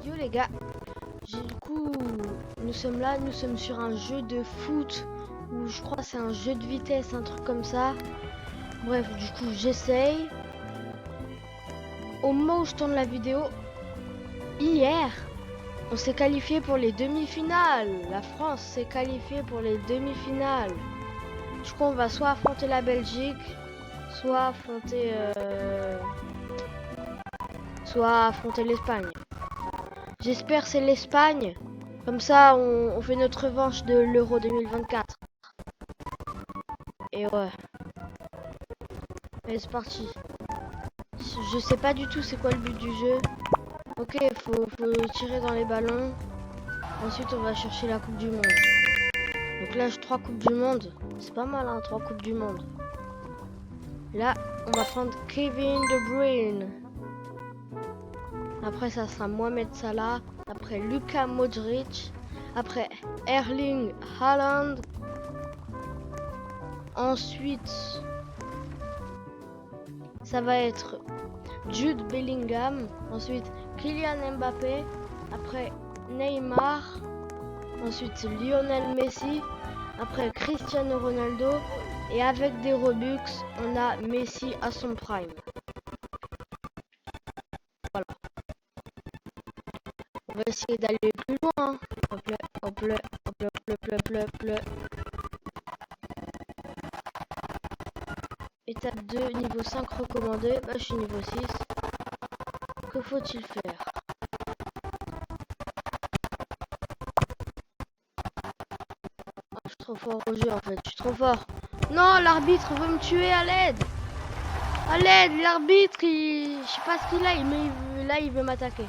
Yo les gars, du coup, nous sommes sur un jeu de foot, ou je crois que c'est un jeu de vitesse, un truc comme ça. Bref, du coup, j'essaye. Au moment où je tourne la vidéo, hier, on s'est qualifié pour les demi-finales. La France s'est qualifiée pour les demi-finales. Du coup, on va soit affronter la Belgique, soit affronter l'Espagne. J'espère c'est l'Espagne. Comme ça, on fait notre revanche de l'Euro 2024. Et ouais. Allez, c'est parti. Je sais pas du tout c'est quoi le but du jeu. Ok, faut tirer dans les ballons. Ensuite, on va chercher la Coupe du Monde. Donc là, j'ai 3 Coupes du Monde. C'est pas mal, hein, 3 Coupes du Monde. Là, on va prendre Kevin De Bruyne. Après, ça sera Mohamed Salah. Après, Luka Modric. Après, Erling Haaland. Ensuite, ça va être Jude Bellingham. Ensuite, Kylian Mbappé. Après, Neymar. Ensuite, Lionel Messi. Après, Cristiano Ronaldo. Et avec des Robux, on a Messi à son prime. Voilà. On va essayer d'aller plus loin. Hein. Hop là, hop là, hop là, hop là, hop là, hop là. Étape 2, niveau 5 recommandé. Bah, je suis niveau 6. Que faut-il faire? Oh, je suis trop fort au jeu en fait. Je suis trop fort. Non, l'arbitre veut me tuer, à l'aide! À l'aide, l'arbitre, je sais pas ce qu'il a, là il veut m'attaquer.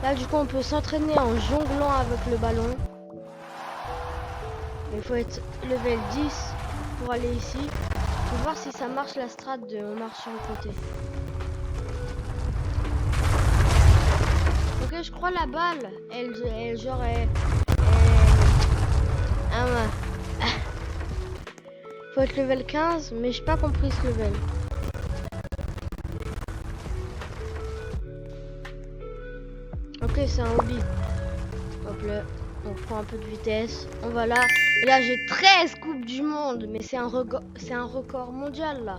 Là du coup on peut s'entraîner en jonglant avec le ballon. Il faut être level 10 pour aller ici. Faut voir si ça marche la strat de on marche sur le côté. Ok, je crois la balle, elle genre ah ouais. Faut être level 15, mais j'ai pas compris ce level. Ok, c'est un hobby. Hop là, on prend un peu de vitesse. On va là. Et là, j'ai 13 coupes du monde. Mais c'est un record mondial, là.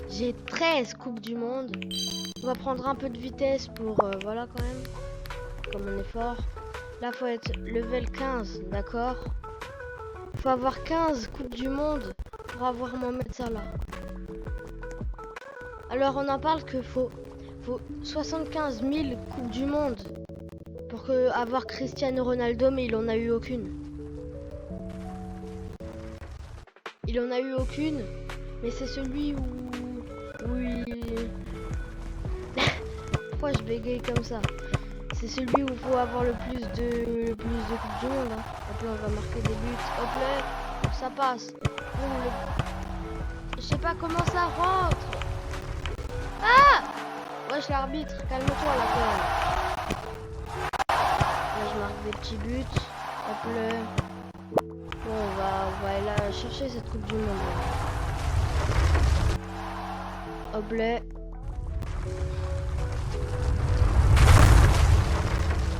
J'ai 13 coupes du monde. On va prendre un peu de vitesse pour... voilà, quand même. Comme on est fort. Là, faut être level 15, d'accord? Faut avoir 15 coupes du monde pour avoir Mohamed Salah. Alors, on en parle que faut 75 000 coupes du monde pour avoir Cristiano Ronaldo, mais il en a eu aucune. Il en a eu aucune, mais c'est celui où il... Pourquoi je bégaye comme ça? C'est celui où il faut avoir le plus de coupes du monde. Hein. Hop là, on va marquer des buts. Hop là, ça passe. Je sais pas comment ça rentre. Ah! Wesh l'arbitre, calme-toi là quand même. Là je marque des petits buts. Hop là. Bon, on va aller là chercher cette coupe du monde. Hop là.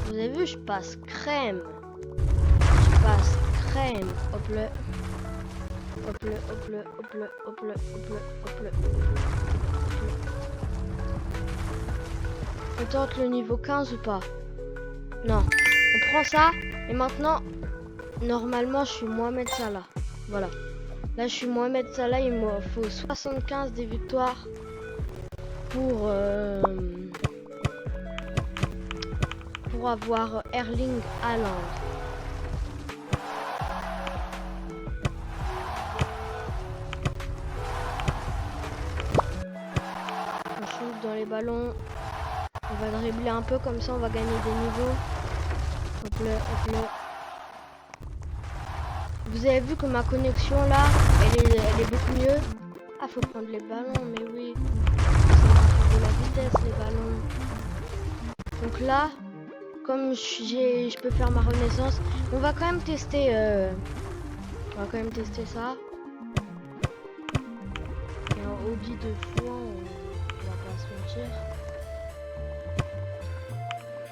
Vous avez vu, je passe crème. Je passe crème. Hop là. Hop là, hop là, hop là, hop là, hop là, hop là. On tente le niveau 15 ou pas? Non. On prend ça. Et maintenant, normalement, je suis Mohamed Salah. Voilà. Là, je suis Mohamed Salah. Il me faut 75 des victoires pour avoir Erling Haaland. On shoot dans les ballons. On va dribbler un peu comme ça, on va gagner des niveaux. Hop là, hop là. Vous avez vu que ma connexion là, elle est beaucoup mieux. Ah, faut prendre les ballons, mais oui. Ça de la vitesse les ballons. Donc là, comme je peux faire ma renaissance, on va quand même tester. Ça. Et un hobby de fou, on va pas se mentir.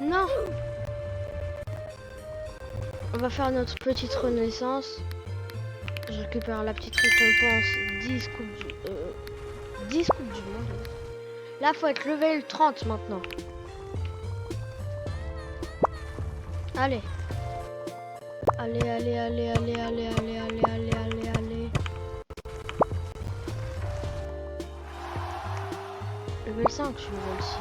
Non. On va faire notre petite renaissance. Je récupère la petite récompense 10 coupes du monde. Là, faut être level 30 maintenant. Allez. Allez, allez, allez, allez, allez, allez, allez, allez, allez, allez. Level 5, je suis level 6.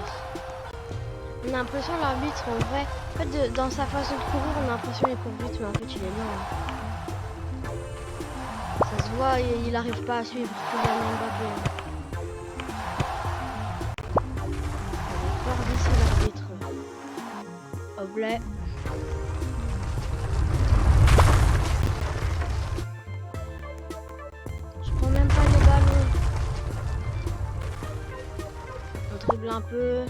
On a l'impression l'arbitre en vrai. En fait, dans sa façon de courir, on a l'impression qu'il court vite, mais en fait, il est lent. Ça se voit, il arrive pas à suivre Kylian Mbappé. Il est fort d'ici l'arbitre. Oblet. Je prends même pas les ballons. On dribble un peu.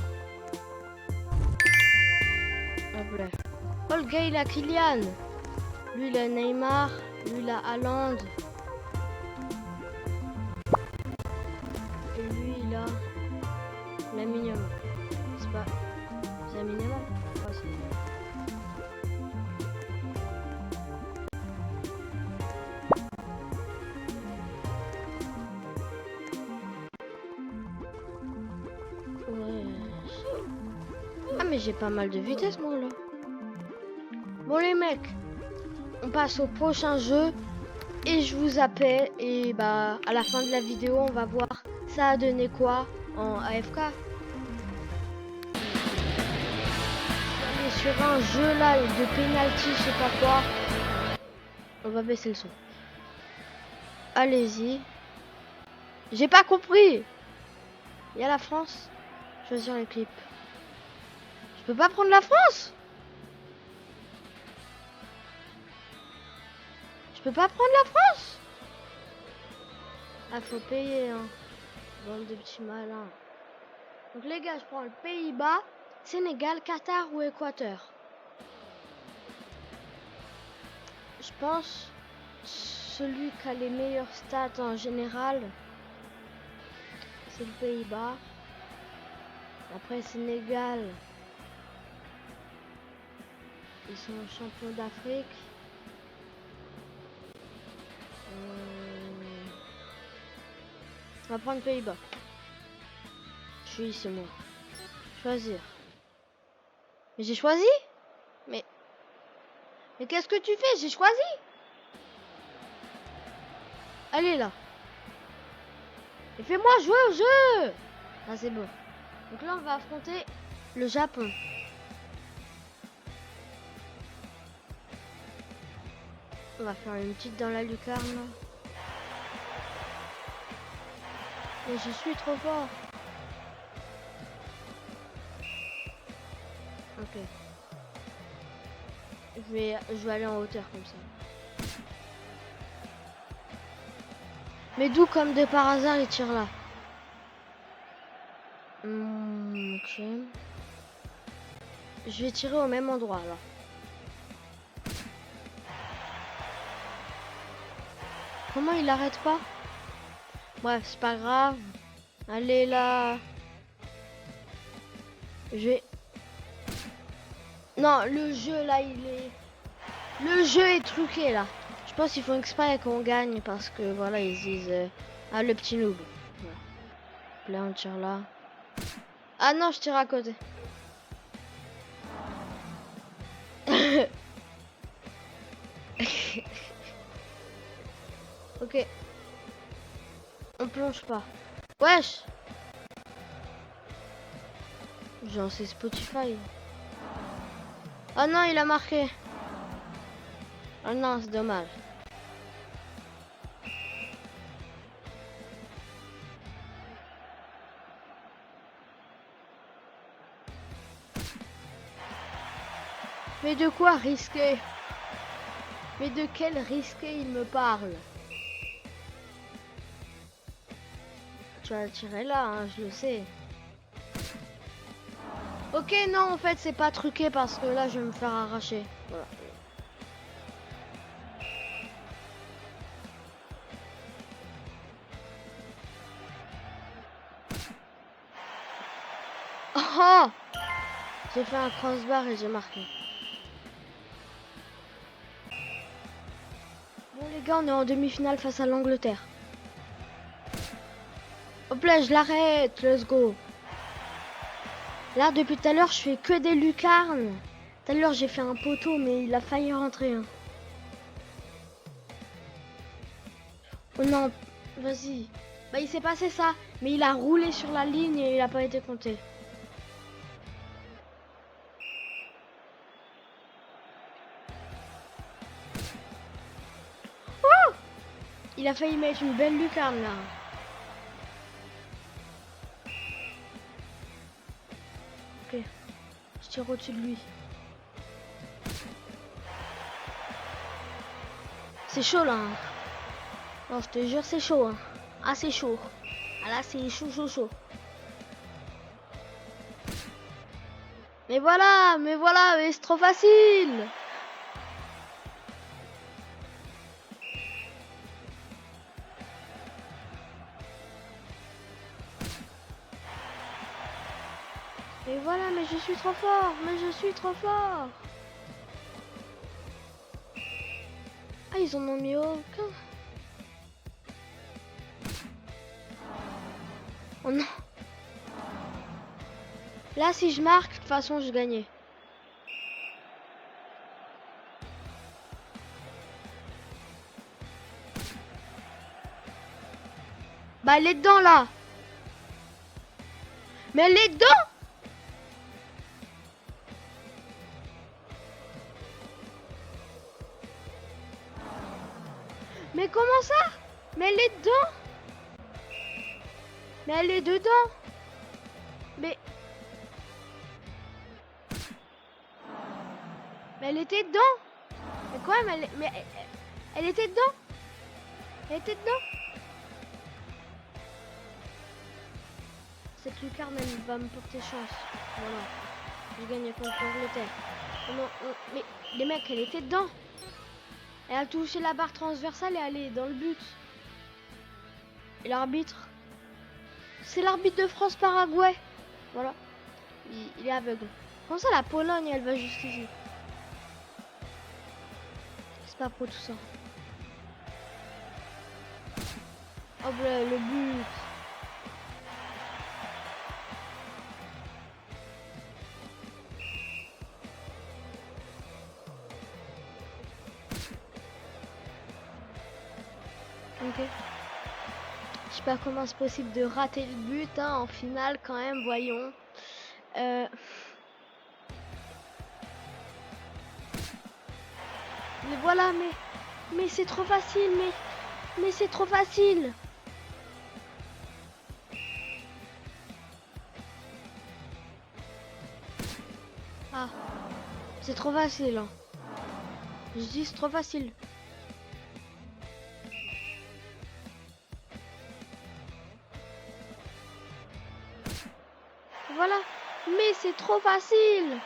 Oblet. Oh, le gars, il a Kylian. Lui, il a Neymar. Lui, il a Haaland. Et lui, il a Lamine Yamal. C'est pas Lamine Yamal? Ouais, c'est... Ouais. Ah, mais j'ai pas mal de vitesse, moi, là. Bon, les mecs, on passe au prochain jeu. Et je vous appelle. Et bah, à la fin de la vidéo, on va voir ça a donné quoi en AFK. On est sur un jeu là de penalty, je sais pas quoi. On va baisser le son. Allez-y. J'ai pas compris. Il y a la France. Choisir les clips. Je peux pas prendre la France. Je peux pas prendre la France. Ah, faut payer, hein. Bande de petits malins. Donc les gars, je prends le Pays-Bas, Sénégal, Qatar ou Équateur. Je pense celui qui a les meilleurs stats en général, c'est le Pays-Bas. Après Sénégal, ils sont champions d'Afrique. On va prendre Pays-Bas. Je suis ici, moi. Choisir. Mais j'ai choisi. Mais qu'est-ce que tu fais? J'ai choisi. Allez là. Et fais-moi jouer au jeu. Ah, c'est bon. Donc là, on va affronter le Japon. On va faire une petite dans la lucarne. Mais je suis trop fort. Ok. Je vais aller en hauteur comme ça. Mais d'où comme de par hasard il tire là? Ok. Je vais tirer au même endroit alors. Comment il arrête pas? Bref, c'est pas grave. Allez là. Je vais... Non, le jeu là, le jeu est truqué là. Je pense qu'ils font exprès qu'on gagne parce que voilà, ils disent ah, le petit noob. Voilà. Là on tire là. Ah non, je tire à côté. Ok. On plonge pas. Wesh. Genre c'est Spotify. Oh non, il a marqué. Oh non, c'est dommage. Mais de quoi risquer? Mais de quel risqué il me parle? Tu vas tirer là, hein, je le sais. Ok, non, en fait, c'est pas truqué parce que là, je vais me faire arracher. Voilà. Oh! J'ai fait un crossbar et j'ai marqué. Bon les gars, on est en demi-finale face à l'Angleterre. Hop là, je l'arrête, let's go. Là, depuis tout à l'heure, je fais que des lucarnes. Tout à l'heure, j'ai fait un poteau, mais il a failli rentrer. Hein. Oh non, vas-y. Bah, il s'est passé ça, mais il a roulé sur la ligne et il n'a pas été compté. Oh! Il a failli mettre une belle lucarne là. Ok, je tire au-dessus de lui. C'est chaud là. Hein. Non, je te jure, c'est chaud. Hein. Ah, c'est chaud. Ah là, c'est chaud, chaud, chaud. Mais voilà, mais c'est trop facile. Mais voilà, mais je suis trop fort, mais je suis trop fort. Ah, ils en ont mis aucun. Oh non. Là, si je marque, de toute façon, je gagnais. Bah, elle est dedans, là. Mais elle est dedans. Mais comment ça? Mais elle est dedans. Mais elle est dedans. Mais elle était dedans. Mais quoi? Elle était dedans. Elle était dedans. Cette lucarne, elle va me porter chance. Voilà. J'ai gagné contre l'Angleterre. Oh non, mais les mecs, elle était dedans. Elle a touché la barre transversale et elle est dans le but. Et l'arbitre, c'est l'arbitre de France-Paraguay. Voilà. Il est aveugle. Comment ça, la Pologne, elle va jusqu'ici? C'est pas pro tout ça. Hop là, le but. Ok. Je sais pas comment c'est possible de rater le but hein, en finale quand même, voyons. Mais voilà, mais c'est trop facile, mais c'est trop facile. Ah, c'est trop facile. Hein. Je dis c'est trop facile. Voilà, mais c'est trop facile.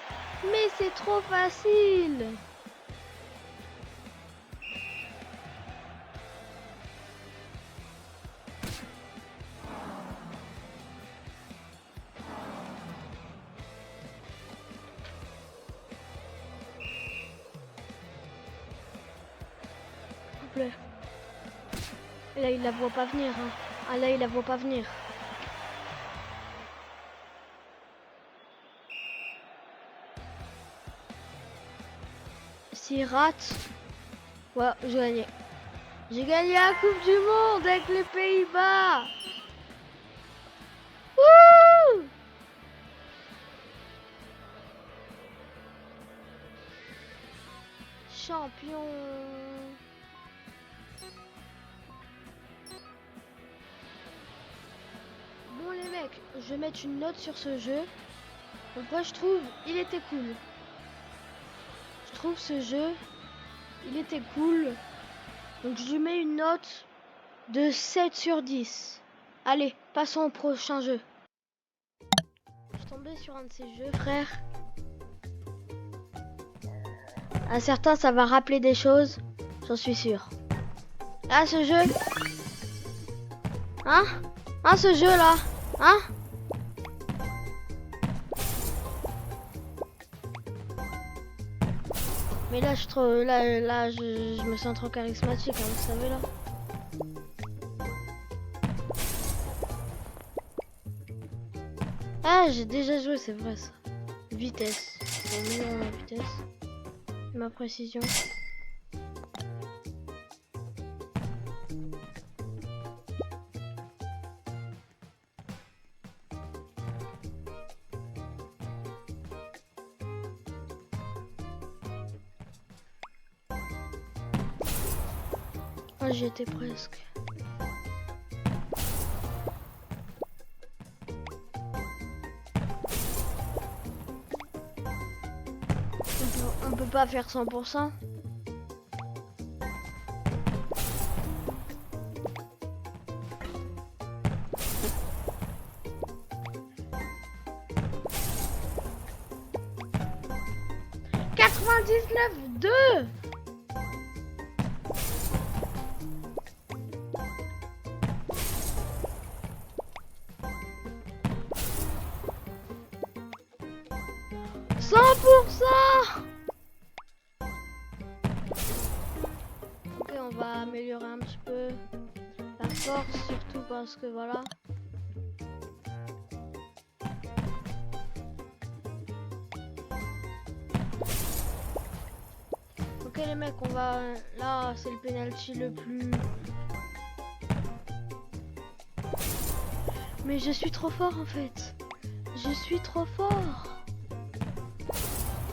Mais c'est trop facile. Et là, il la voit pas venir. Hein. Ah là, il la voit pas venir. S'il rate, ouais, j'ai gagné. J'ai gagné la Coupe du Monde avec les Pays-Bas. Wouh! Champion. Bon les mecs, je vais mettre une note sur ce jeu. Donc moi je trouve il était cool. Je trouve ce jeu il était cool. Donc je lui mets une note de 7 sur 10. Allez, passons au prochain jeu. Je suis tombé sur un de ces jeux, frère. À certains, ça va rappeler des choses, j'en suis sûr. Là, ce jeu. Hein? Hein, ce jeu-là? Hein? Mais là, je me sens trop charismatique, hein, vous savez là. Ah, j'ai déjà joué, c'est vrai ça. Vitesse. J'ai mis ma vitesse. Ma précision. Ah, j'y étais presque. On peut pas faire 100%. Deux. Ok, on va améliorer un petit peu la force, surtout parce que voilà. Ok les mecs, on va... Là, c'est le penalty le plus... Mais je suis trop fort en fait. Je suis trop fort.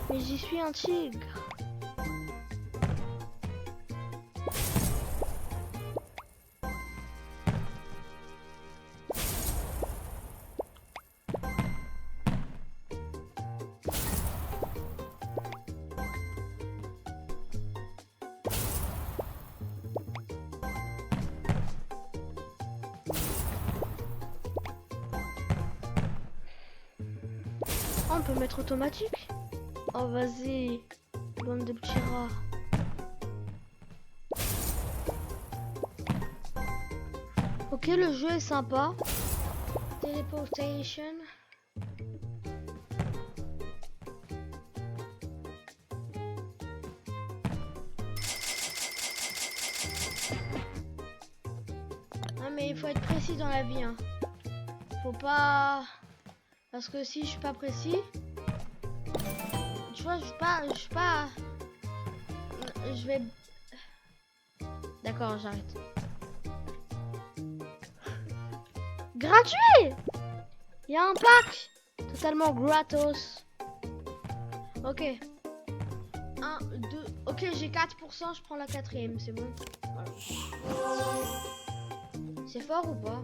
Mais j'y suis un tigre. Oh, on peut mettre automatique. Oh vas-y, bande de petits rats. Ok, le jeu est sympa. Teleportation. Non mais il faut être précis dans la vie, hein. Faut pas... Parce que si je suis pas précis... Tu vois, je suis pas... Je vais... D'accord, j'arrête. Gratuit! Il y a un pack totalement gratos. Ok. 1, 2... Ok, j'ai 4%, je prends la 4ème, c'est bon. Voilà. C'est fort ou pas?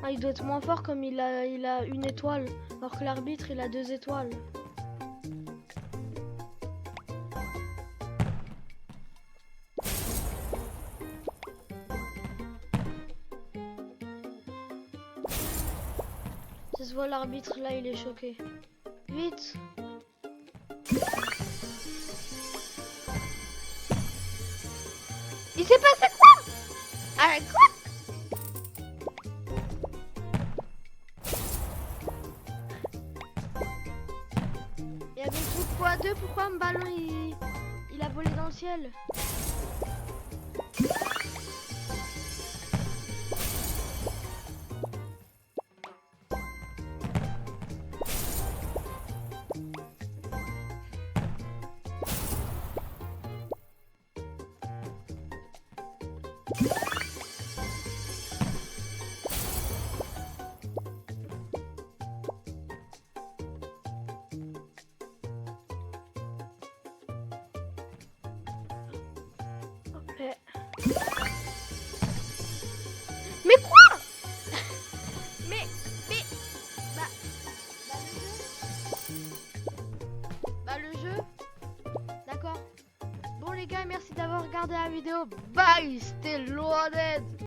Ah, il doit être moins fort comme il a 1 étoile, alors que l'arbitre il a 2 étoiles. Ça se voit, l'arbitre là il est choqué. Vite. Il s'est passé quoi? Ah quoi? Il y avait le truc x2, pourquoi mon ballon il a volé dans le ciel? Mais quoi? Mais le jeu. D'accord. Bon les gars, merci d'avoir regardé la vidéo. Bye, c'était Loaded.